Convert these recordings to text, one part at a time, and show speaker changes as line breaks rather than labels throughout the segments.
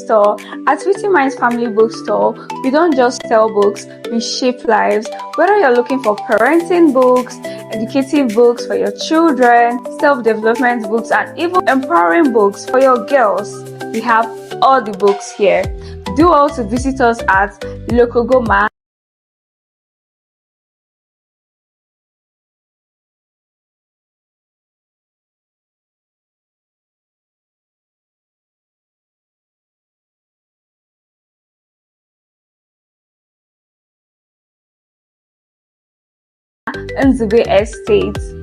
Store. At Witty Minds Family Bookstore, we don't just sell books, we shape lives. Whether you're looking for parenting books, educative books for your children, self-development books, and even empowering books for your girls, we have all the books here. Do also visit us at Lokogoma Nzube Estate.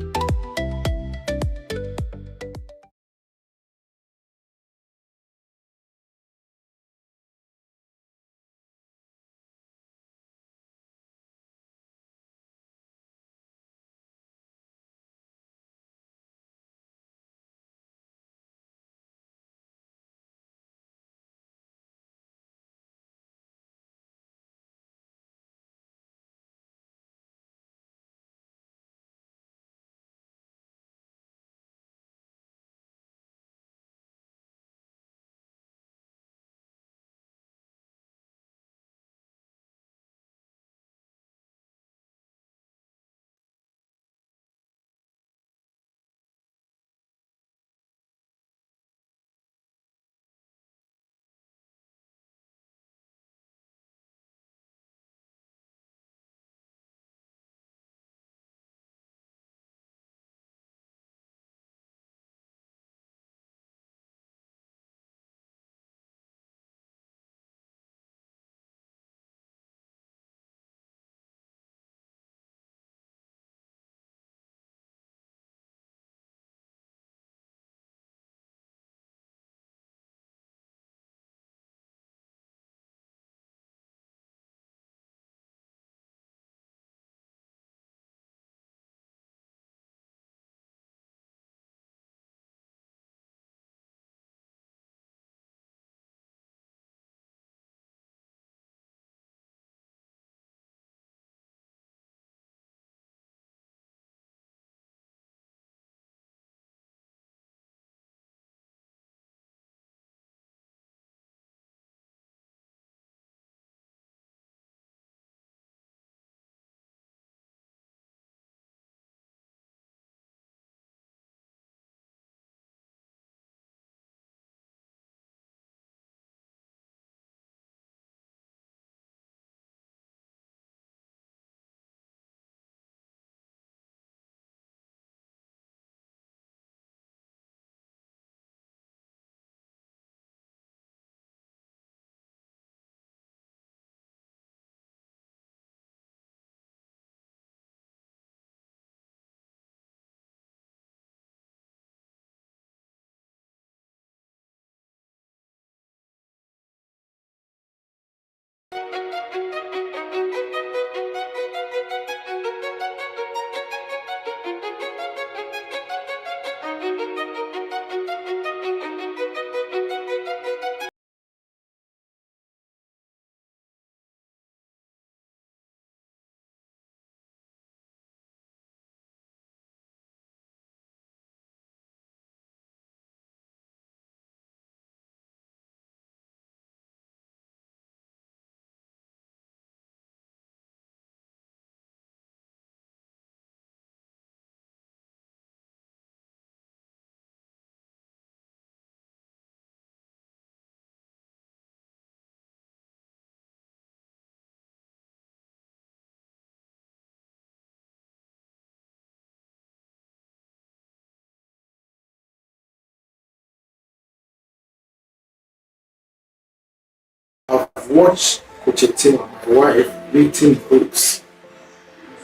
I've watched Coach Etima, my wife, writing books,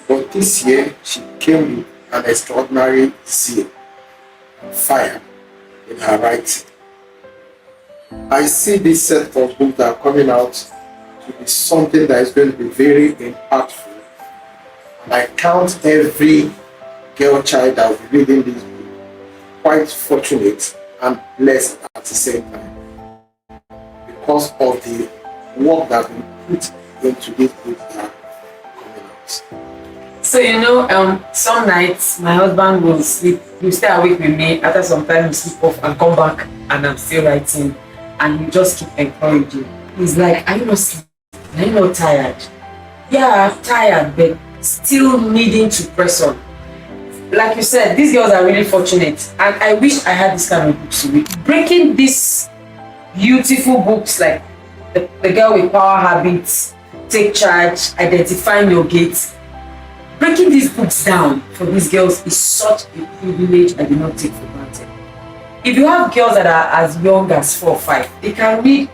but this year she came with an extraordinary zeal and fire in her writing. I see this set of books that are coming out to be something that is going to be very impactful. And I count every girl child that will be reading this book quite fortunate and blessed at the same time because of the work that we put into this book that are coming out.
So some nights my husband will sleep, will stay awake with me. After some time, we sleep off and come back, and I'm still writing, and he just keep encouraging. He's like, "Are you not sleeping? Are you not tired?" Yeah, I'm tired, but still needing to press on. Like you said, these girls are really fortunate, and I wish I had this kind of books to read. Breaking these beautiful books like the Girl with Power Habits, Take Charge, Identifying Your Gates. Breaking these books down for these girls is such a privilege I do not take for granted. If you have girls that are as young as 4 or 5, they can read,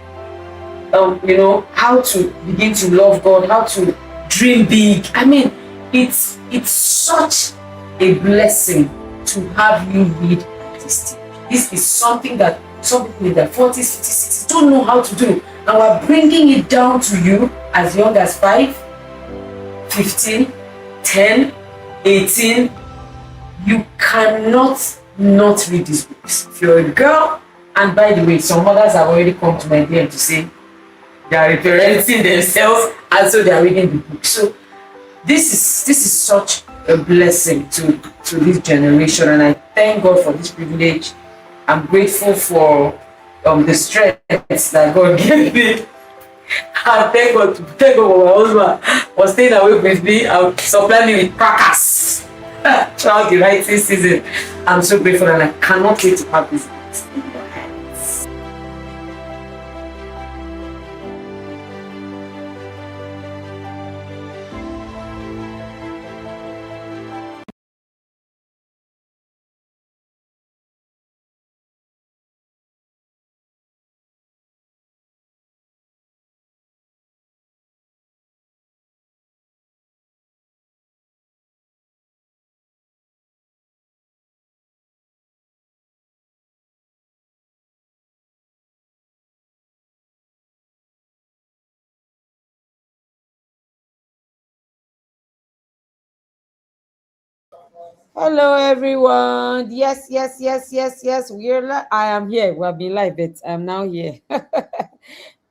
how to begin to love God, how to dream big. I mean, it's such a blessing to have you read at this stage. This is something that some people in their 40s, 50s, 60s don't know how to do. And we're bringing it down to you as young as 5, 15, 10, 18. You cannot not read these books. If you're a girl, and by the way, some mothers have already come to my DM to say they are reparenting themselves and so they are reading the book. So this is such a blessing to this generation, and I thank God for this privilege. I'm grateful for the strength that God gave me. And thank God for my husband for staying awake with me and supplying me with crackers throughout the writing season. I'm so grateful, and I cannot wait to have this books in your hands. Hello, everyone. Yes, yes, yes, yes, yes. I am here. We'll be live, but I'm now here.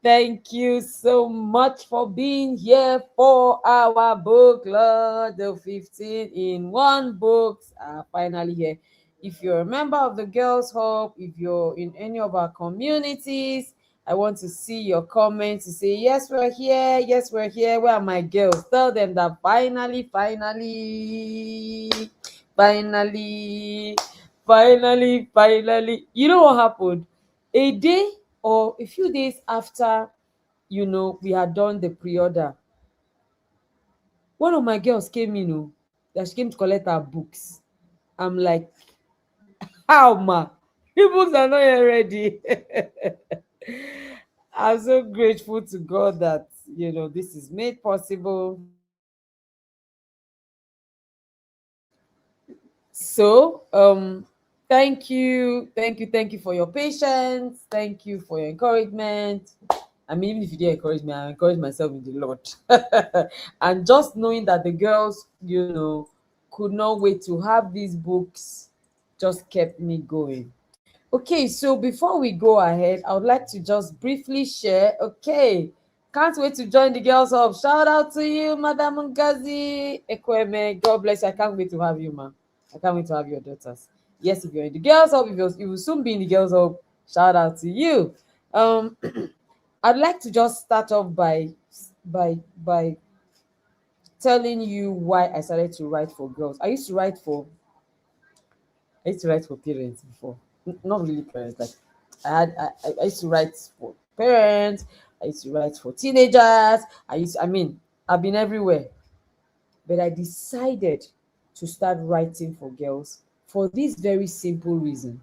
Thank you so much for being here for our book club. The 15 in one books are finally here. If you're a member of the Girls Hub, if you're in any of our communities, I want to see your comments to say, yes, we're here. Yes, we're here. Where are my girls? Tell them that finally. You know what happened? A day or a few days after, we had done the pre-order, one of my girls came in, that she came to collect her books. I'm like, how, ma? The books are not yet ready. I'm so grateful to God that, this is made possible. So, thank you for your patience. Thank you for your encouragement. I mean, even if you didn't encourage me, I encourage myself in the Lord. And just knowing that the girls, could not wait to have these books just kept me going. Okay, so before we go ahead, I would like to just briefly share. Okay, can't wait to join the girls hub. Shout out to you, Madam Ngazi Ekweme. God bless you. I can't wait to have you, ma. I can't wait to have your daughters. Yes, if you're in the girls hub, if you will soon be in the girls hub, shout out to you. I'd like to just start off by telling you why I started to write for girls. I used to write for parents before. Not really parents. Like I used to write for parents. I used to write for teenagers. I've been everywhere. But I decided to start writing for girls for this very simple reason.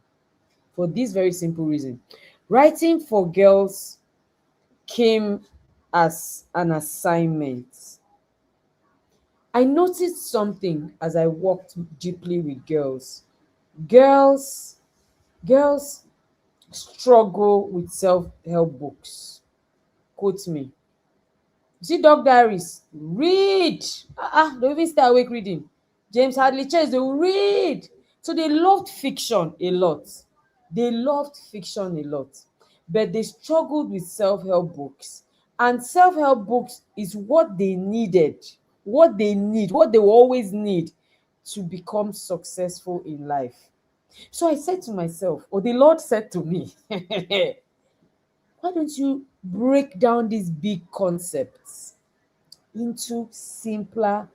For this very simple reason. Writing for girls came as an assignment. I noticed something as I worked deeply with girls. Girls, girls struggle with self-help books. Quote me. You see, dog diaries, read. They even stay awake reading. James Hadley Chase, they will read. So they loved fiction a lot. They loved fiction a lot. But they struggled with self-help books. And self-help books is what they needed, what they need, what they will always need to become successful in life. So I said to myself, or the Lord said to me, why don't you break down these big concepts into simpler,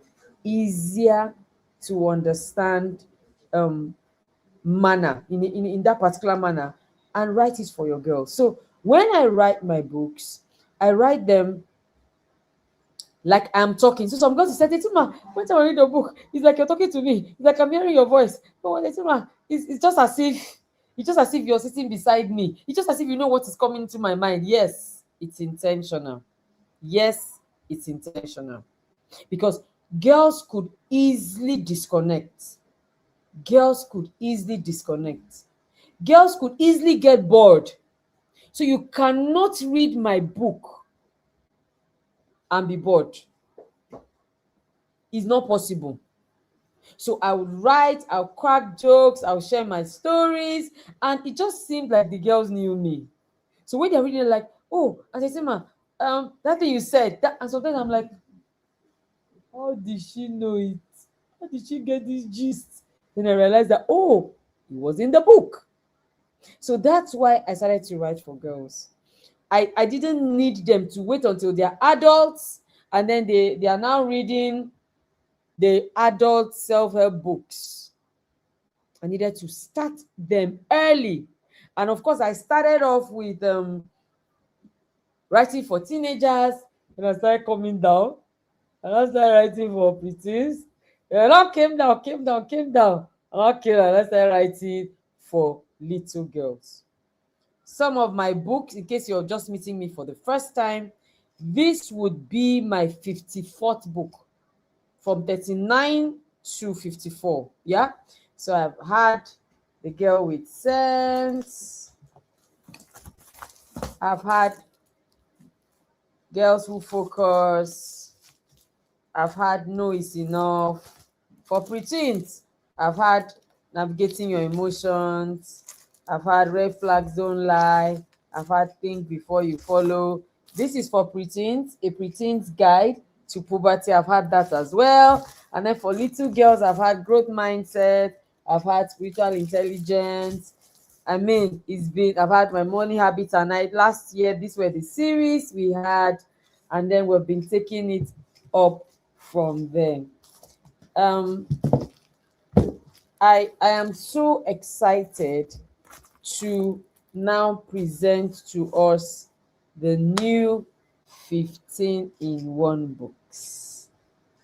easier to understand um, manner, in that particular manner, and write it for your girls. So when I write my books, I write them like I'm talking. So some girls say, Etima, when I read a book, it's like you're talking to me. It's like I'm hearing your voice. But when Etima, it's just as if you're sitting beside me. It's just as if you know what is coming to my mind. Yes, it's intentional. Yes, it's intentional. Because girls could easily disconnect. Girls could easily disconnect. Girls could easily get bored. So you cannot read my book and be bored. It's not possible. So I would write, I'll crack jokes, I'll share my stories, and it just seemed like the girls knew me. So when they're reading, like, oh, and they say, ma, that thing you said, that, and sometimes I'm like, how did she know it? How did she get this gist? Then I realized that, oh, it was in the book. So that's why I started to write for girls. I didn't need them to wait until they're adults and then they are now reading the adult self-help books. I needed to start them early. And of course, I started off with writing for teenagers, and I started coming down. And I started writing for preteens. And I came down. Okay, and I started writing for little girls. Some of my books, in case you're just meeting me for the first time, this would be my 54th book, from 39 to 54. Yeah. So I've had The Girl with Sense. I've had Girls Who Focus. I've had No Is Enough. For preteens, I've had Navigating Your Emotions. I've had Red Flags Don't Lie. I've had Think Before You Follow. This is for preteens, a preteen's guide to puberty. I've had that as well. And then for little girls, I've had Growth Mindset. I've had Spiritual Intelligence. I mean, I've had My Money Habits and Night. Last year, these were the series we had, and then we've been taking it up from there. I am so excited to now present to us the new 15 in 1 books.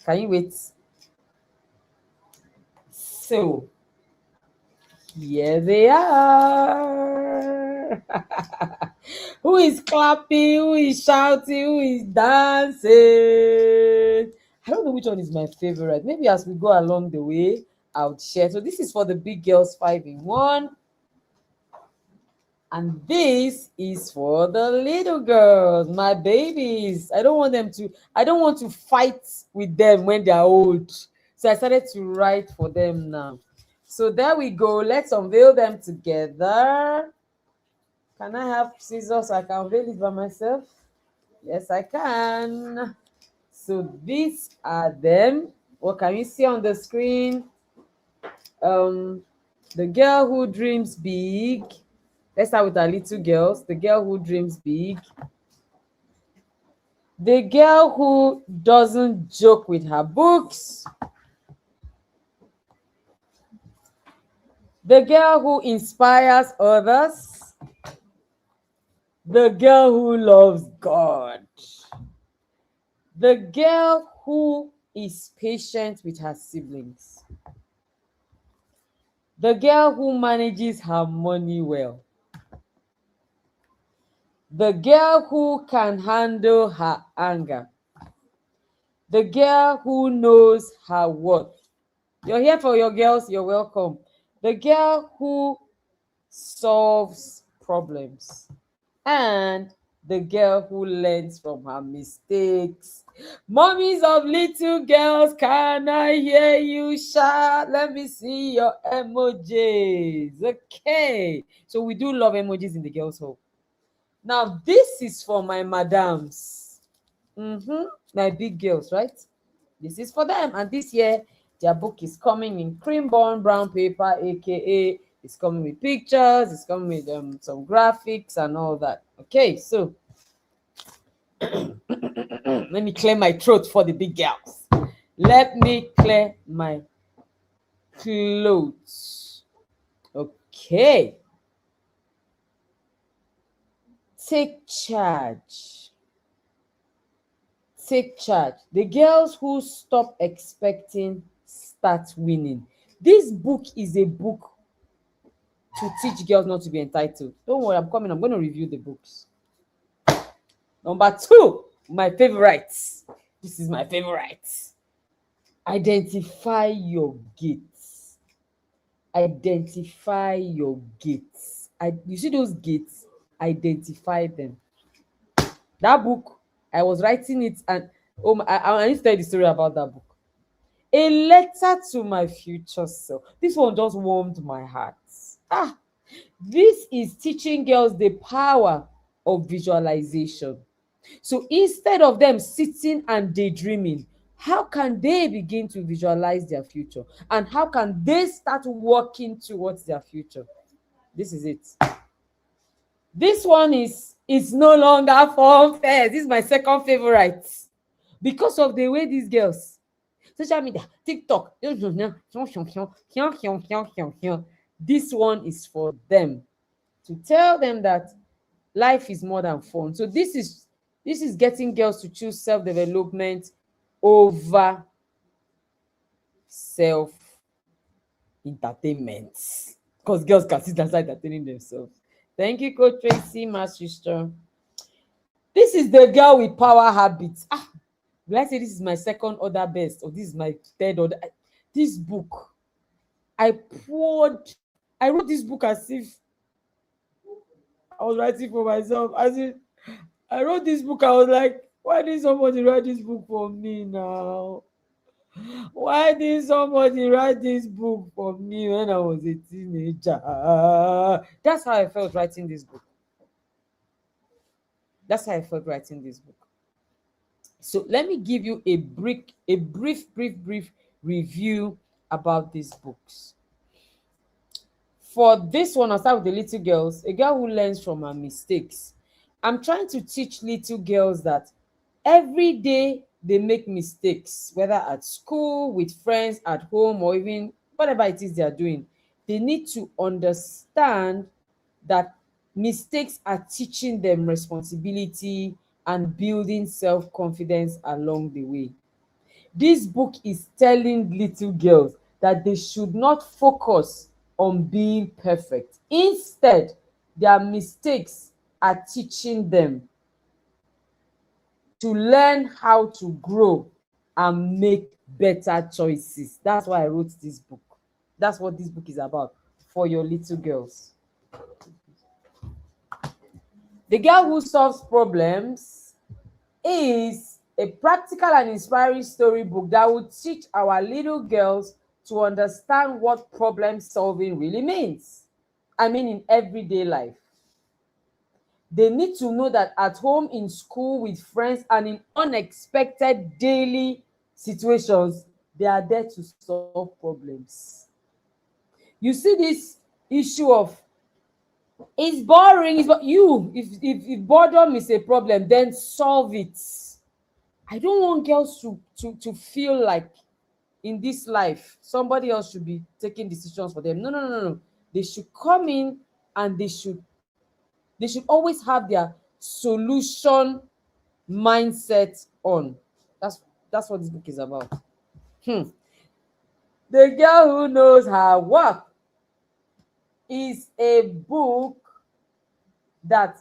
Can you wait? So here they are. Who is clapping? Who is shouting? Who is dancing? I don't know which one is my favorite. Maybe as we go along the way, I'll share. So this is for the big girls 5 in 1. And this is for the little girls, my babies. I don't want to fight with them when they're old. So I started to write for them now. So there we go. Let's unveil them together. Can I have scissors so I can unveil it by myself? Yes, I can. So these are them. What can you see on the screen? The Girl Who Dreams Big. Let's start with our little girls. The Girl Who Dreams Big. The Girl Who Doesn't Joke with Her Books. The Girl Who Inspires Others. The Girl Who Loves God. The Girl Who is Patient with her siblings. The Girl Who Manages her money well. The girl who can handle her anger. The girl who knows her worth. You're here for your girls, you're welcome. The girl who solves problems. And the girl who learns from her mistakes. Mummies of little girls, can I hear you shout? Let me see your emojis. Okay. So we do love emojis in the girls' home. Now, this is for my madams. My big girls, right? This is for them. And this year, their book is coming in cream bond brown paper, aka it's coming with pictures, it's coming with some graphics and all that. Okay, so let me clear my throat for the big girls. Let me clear my clothes. Okay. Take charge. Take charge. The girls who stop expecting start winning. This book is a book to teach girls not to be entitled. Don't worry, I'm coming. I'm going to review the books. Number 2, my favorites. This is my favorite. Identify your gates. Identify your gates. You see those gates? Identify them. That book, I was writing it, and I need to tell you the story about that book. A letter to my future self. This one just warmed my heart. This is teaching girls the power of visualization. So instead of them sitting and daydreaming, how can they begin to visualize their future? And how can they start working towards their future? This is it. This one is no longer form first. This is my second favorite. Because of the way these girls, social media, TikTok, this one is for them, to tell them that life is more than fun. So this is getting girls to choose self-development over self-entertainment, because girls can sit outside entertaining themselves. Thank you, Coach Tracy, my sister. This is the girl with power habits. Will I say this is my second order best, or this is my third order? This book, I wrote this book as if I was writing for myself. As if I wrote this book, I was like, why did somebody write this book for me now? Why did somebody write this book for me when I was a teenager? That's how I felt writing this book. That's how I felt writing this book. So let me give you a brief review about these books. For this one, I'll start with the little girls, a girl who learns from her mistakes. I'm trying to teach little girls that every day they make mistakes, whether at school, with friends, at home, or even whatever it is they are doing. They need to understand that mistakes are teaching them responsibility and building self-confidence along the way. This book is telling little girls that they should not focus on being perfect. Instead, their mistakes are teaching them to learn how to grow and make better choices. That's why I wrote this book. That's what this book is about for your little girls. The Girl Who Solves Problems is a practical and inspiring storybook that will teach our little girls to understand what problem solving really means. I mean, in everyday life. They need to know that at home, in school, with friends, and in unexpected daily situations, they are there to solve problems. You see this issue of it's boring, if boredom is a problem, then solve it. I don't want girls to feel like in this life somebody else should be taking decisions for them. No. They should come in and they should always have their solution mindset on. That's what this book is about. The Girl Who Knows Her Work is a book that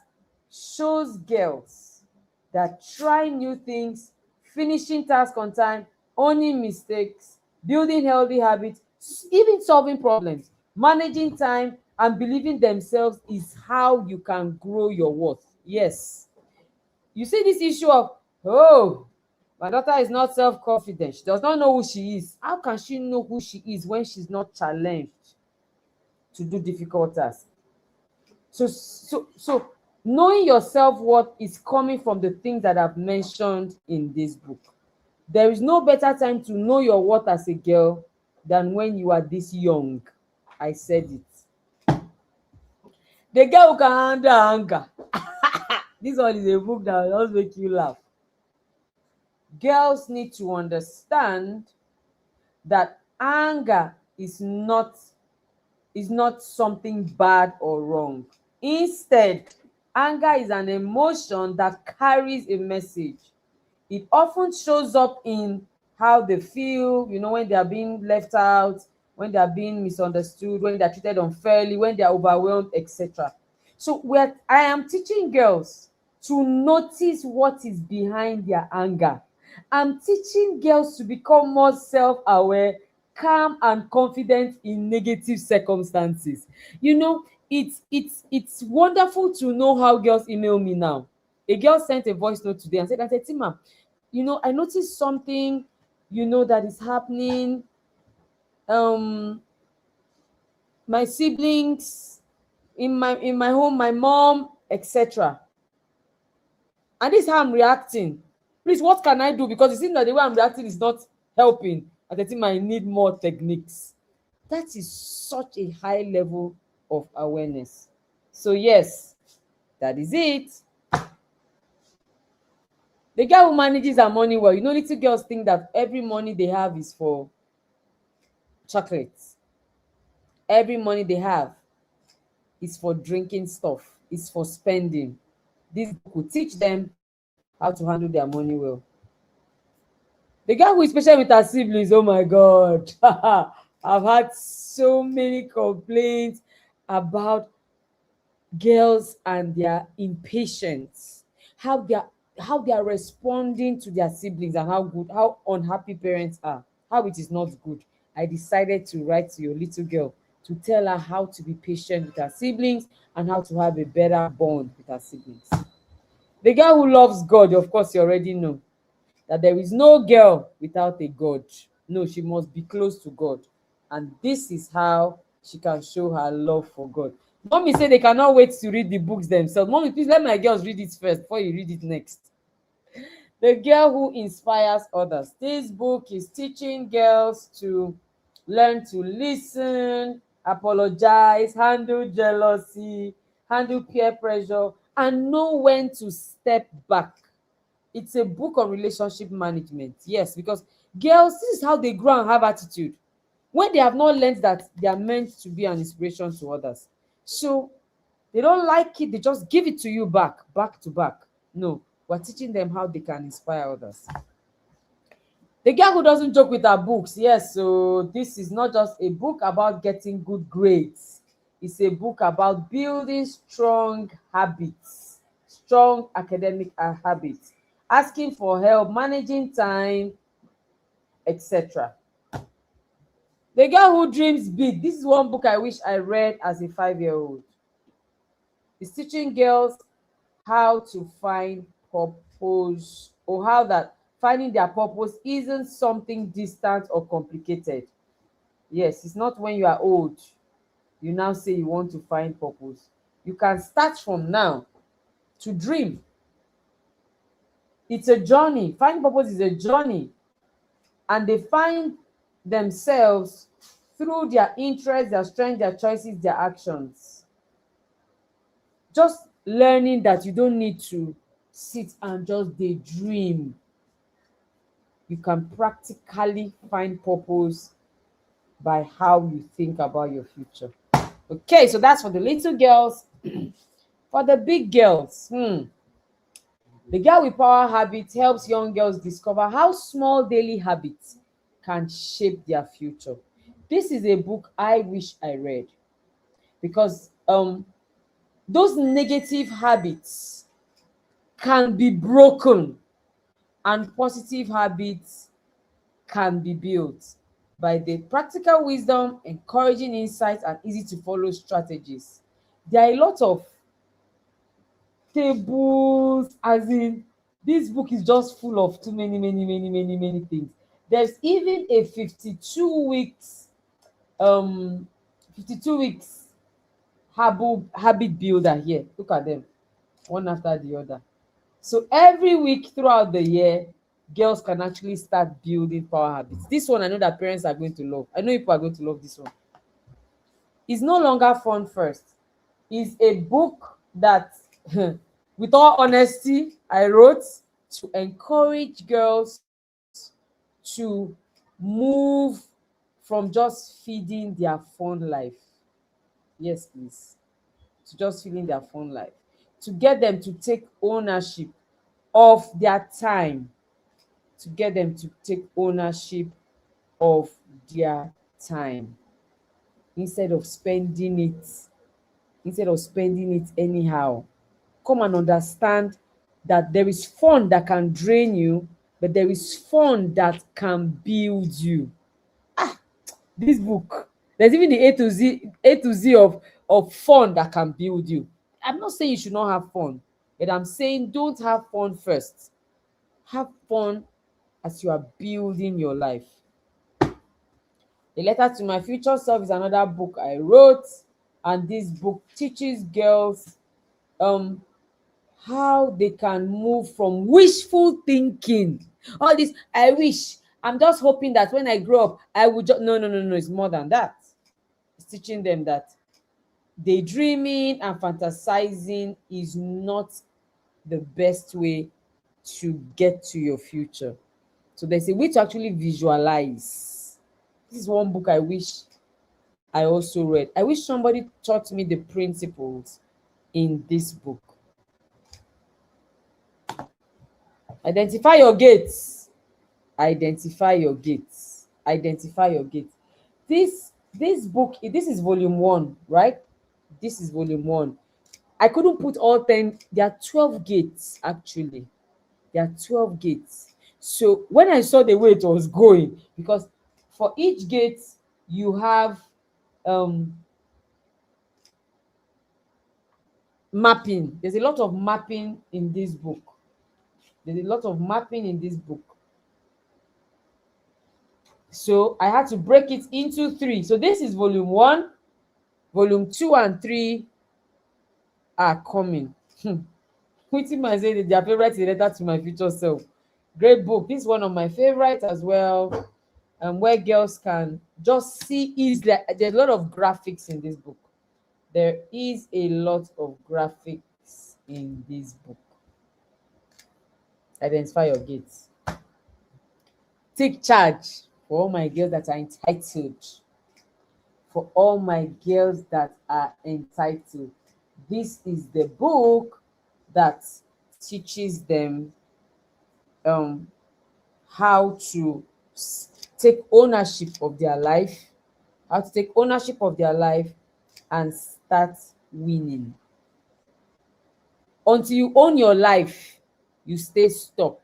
shows girls that try new things, finishing tasks on time, owning mistakes, building healthy habits, even solving problems, managing time, and believing themselves is how you can grow your worth. Yes. You see this issue of, oh, my daughter is not self-confident. She does not know who she is. How can she know who she is when she's not challenged to do difficult tasks? So knowing your self-worth is coming from the things that I've mentioned in this book. There is no better time to know your worth as a girl than when you are this young. I said it. The girl who can handle anger. This one is a book that will just make you laugh. Girls need to understand that anger is not something bad or wrong. Instead, anger is an emotion that carries a message. It often shows up in how they feel, when they are being left out, when they are being misunderstood, when they are treated unfairly, when they are overwhelmed, etc. So I am teaching girls to notice what is behind their anger. I'm teaching girls to become more self-aware, calm, and confident in negative circumstances. It's wonderful to know how girls email me now. A girl sent a voice note today and said, Etima, I noticed something, that is happening. Um, my siblings in my home, my mom, etc. And this is how I'm reacting. Please, what can I do? Because it seems that the way I'm reacting is not helping. And I think I need more techniques. That is such a high level of awareness. So yes, that is it. The girl who manages her money well, little girls think that every money they have is for chocolates. Every money they have is for drinking stuff, is for spending. This book will teach them how to handle their money well. The guy who is patient with her siblings, oh my God. I've had so many complaints about girls and their impatience, how they are responding to their siblings, and how unhappy parents are, how it is not good. I decided to write to your little girl to tell her how to be patient with her siblings and how to have a better bond with her siblings. The girl who loves God, of course, you already know that there is no girl without a God. No, she must be close to God. And this is how she can show her love for God. Mommy say they cannot wait to read the books themselves. Mommy, please let my girls read it first before you read it next. The girl who inspires others. This book is teaching girls to learn to listen, apologize, handle jealousy, handle peer pressure, and know when to step back. It's a book on relationship management. Yes, because girls, this is how they grow and have attitude. When they have not learned that they are meant to be an inspiration to others. So they don't like it, they just give it to you back to back. No, we're teaching them how they can inspire others. The girl who doesn't joke with her books. Yes, so this is not just a book about getting good grades. It's a book about building strong habits, strong academic habits, asking for help, managing time, etc. The Girl Who Dreams Big. This is one book I wish I read as a 5-year-old. It's teaching girls how to find purpose, or how that finding their purpose isn't something distant or complicated. Yes, it's not when you are old you now say you want to find purpose. You can start from now to dream. It's a journey. Find purpose is a journey, and they find themselves through their interests, their strengths, their choices, their actions. Just learning that you don't need to sit and just daydream. You can practically find purpose by how you think about your future. Okay, so that's for the little girls. For the big girls, The Girl with Power Habits helps young girls discover how small daily habits can shape their future. This is a book I wish I read, because those negative habits can be broken and positive habits can be built by the practical wisdom, encouraging insights, and easy to follow strategies. There are a lot of tables, as in, this book is just full of too many things. There's even a 52 weeks 52 weeks habit builder here. Look at them, one after the other. So every week throughout the year, girls can actually start building power habits. This one I know that parents are going to love. I know people are going to love this one. It's no longer fun first. It's a book that, with all honesty, I wrote to encourage girls to move from just feeding their fun life. Yes, please. To just feeding their fun life. To get them to take ownership of their time. To get them to take ownership of their time instead of spending it anyhow. Come and understand that there is fun that can drain you, but there is fun that can build you. This book, there's even the A to Z of fun that can build you. I'm not saying you should not have fun, but I'm saying don't have fun first. Have fun as you are building your life. A Letter to My Future Self is another book I wrote, and this book teaches girls how they can move from wishful thinking. All this, I wish, I'm just hoping that when I grow up, I would just, no, it's more than that. It's teaching them that daydreaming and fantasizing is not the best way to get to your future. So there's a way to actually visualize. This is one book I wish I also read. I wish somebody taught me the principles in this book. Identify your gates. Identify your gates. Identify your gates. This book, this is volume 1, right? This is volume 1. I couldn't put all 10. There are 12 gates, actually. There are 12 gates. So when I saw the way it was going, because for each gate you have mapping. There's a lot of mapping in this book. There's a lot of mapping in this book. So I had to break it into 3. So this is volume 1. Volume 2 and 3 are coming. Etima said that their favorite is A Letter to My Future Self. Great book. This is one of my favorites as well. Where girls can just see easily. There's a lot of graphics in this book. There is a lot of graphics in this book. Identify your gates. Take charge for all my girls that are entitled. For all my girls that are entitled. This is the book that teaches them how to take ownership of their life, and start winning. Until you own your life, you stay stuck.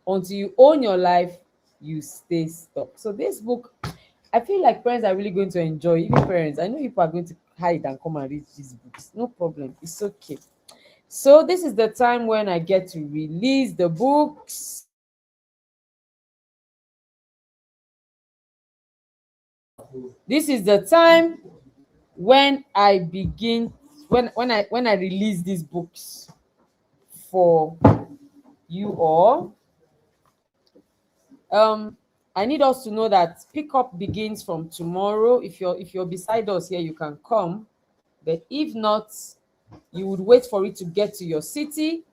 Until you own your life, you stay stuck. So this book, I feel like parents are really going to enjoy. Even parents, I know people are going to hide and come and read these books. No problem, it's okay. So this is the time when I get to release the books. This is the time when I begin, when I release these books for you all. I need us to know that pickup begins from tomorrow. If you're beside us here, you can come, but if not, you would wait for it to get to your city.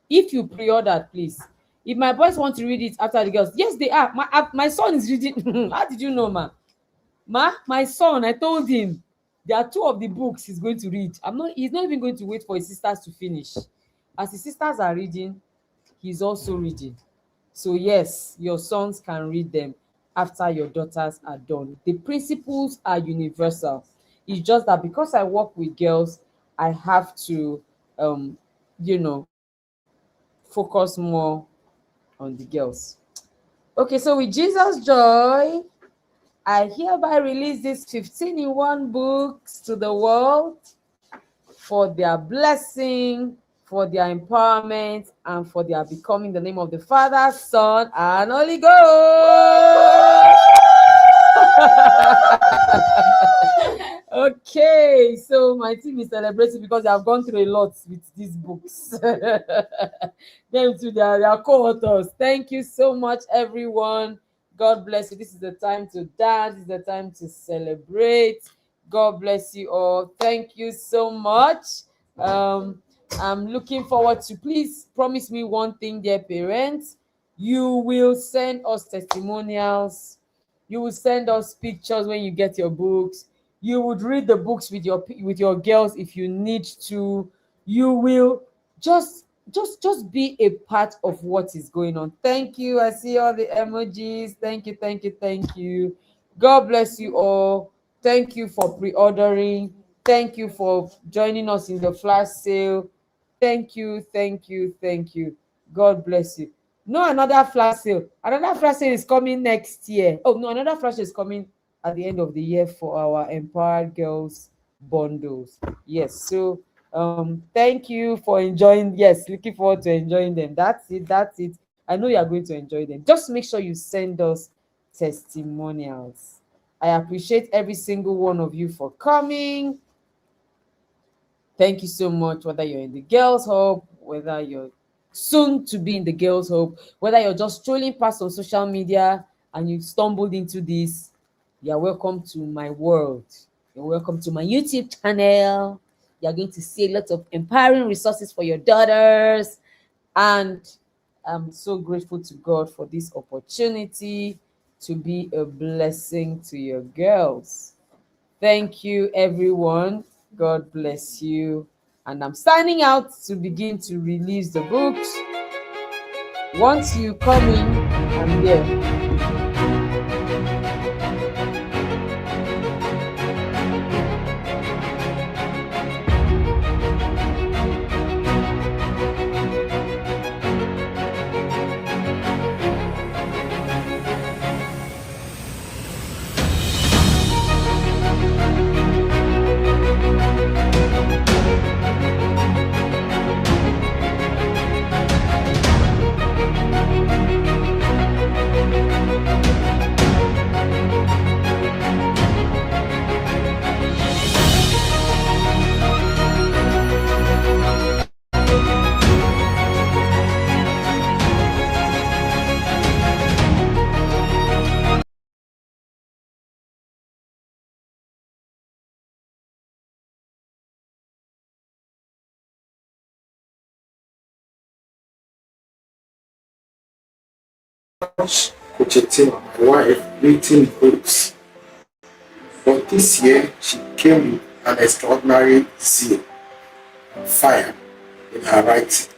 If you pre-ordered, please. If my boys want to read it after the girls, yes, they are. My son is reading. How did you know, my son, I told him there are 2 of the books he's going to read. He's not even going to wait for his sisters to finish. As his sisters are reading, he's also reading. So yes, your sons can read them after your daughters are done. The principles are universal. It's just that because I work with girls, I have to you know, focus more on the girls. Okay, so with Jesus' joy, I hereby release these 15-in-1 books to the world for their blessing, for their empowerment, and for their becoming. In the name of the Father, Son, and Holy Ghost. Okay, so my team is celebrating because they have gone through a lot with these books. Them too, they are co-authors. Thank you so much, everyone. God bless you. This is the time to dance. This is the time to celebrate. God bless you all. Thank you so much. I'm looking forward to, please promise me one thing, dear parents. You will send us testimonials. You will send us pictures when you get your books. You would read the books with your girls if you need to. You will just be a part of what is going on. Thank you. I see all the emojis. Thank you, thank you, thank you. God bless you all. Thank you for pre-ordering. Thank you for joining us in the flash sale. Thank you, thank you, thank you. God bless you. No, another flash sale. Another flash sale is coming next year. Oh no, another flash sale is coming at the end of the year for our Empowered Girls bundles. Yes, so thank you for enjoying. Yes, looking forward to enjoying them. That's it. I know you are going to enjoy them. Just make sure you send us testimonials. I appreciate every single one of you for coming. Thank you so much, whether you're in the Girls Hub, whether you're soon to be in the Girls Hub, whether you're just strolling past on social media and you stumbled into this. You're welcome to my world. You're welcome to my YouTube channel. You're going to see a lot of empowering resources for your daughters. And I'm so grateful to God for this opportunity to be a blessing to your girls. Thank you, everyone. God bless you. And I'm signing out to begin to release the books. Once you come in, I'm there.
Coach Etima, my wife, written books. But this year, she came with an extraordinary zeal and fire in her writing.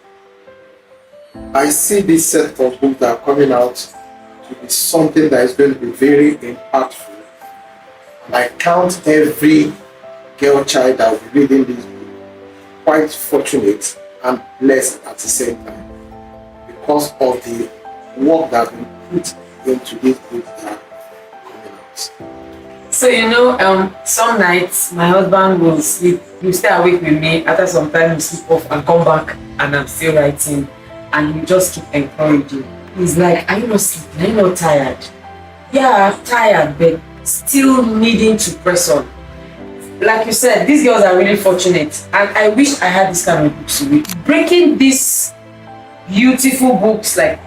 I see this set of books that are coming out to be something that is going to be very impactful. And I count every girl child that will be reading this book quite fortunate and blessed at the same time because of the work that we put into these books that are coming out.
So some nights my husband will sleep, he'll stay awake with me. After some time he'll sleep off and come back and I'm still writing, and he just keep encouraging. He's like, are you not sleeping? Are you not tired? Yeah, I'm tired, but still needing to press on. Like you said, these girls are really fortunate, and I wish I had this kind of books to read. Breaking these beautiful books like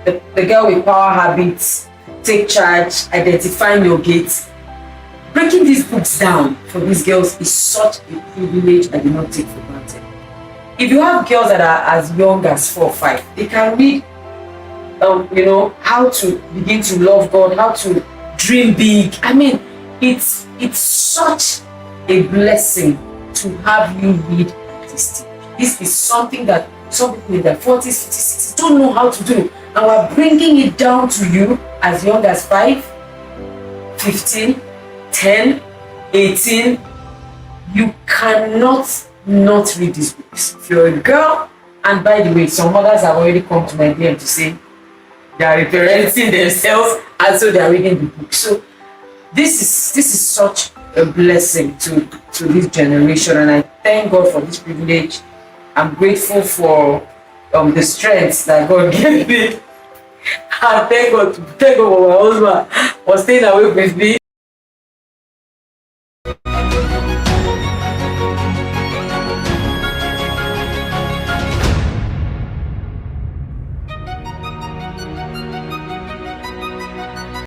the Girl with Power Habits, Take Charge, Identifying Your Gates. Breaking these books down for these girls is such a privilege I do not take for granted. If you have girls that are as young as 4 or 5, they can read, how to begin to love God, how to dream big. I mean, it's such a blessing to have you read this thing. This is something that some people in their 40s, 50s, 60s don't know how to do. And we're bringing it down to you as young as 5, 15, 10, 18. You cannot not read these books. If you're a girl, And by the way, some mothers have already come to my DM to say they are reparenting themselves and so they are reading the book. So this is such a blessing to this generation, and I thank God for this privilege. I'm grateful for the strength that God gave me. And thank God for my husband for staying away with me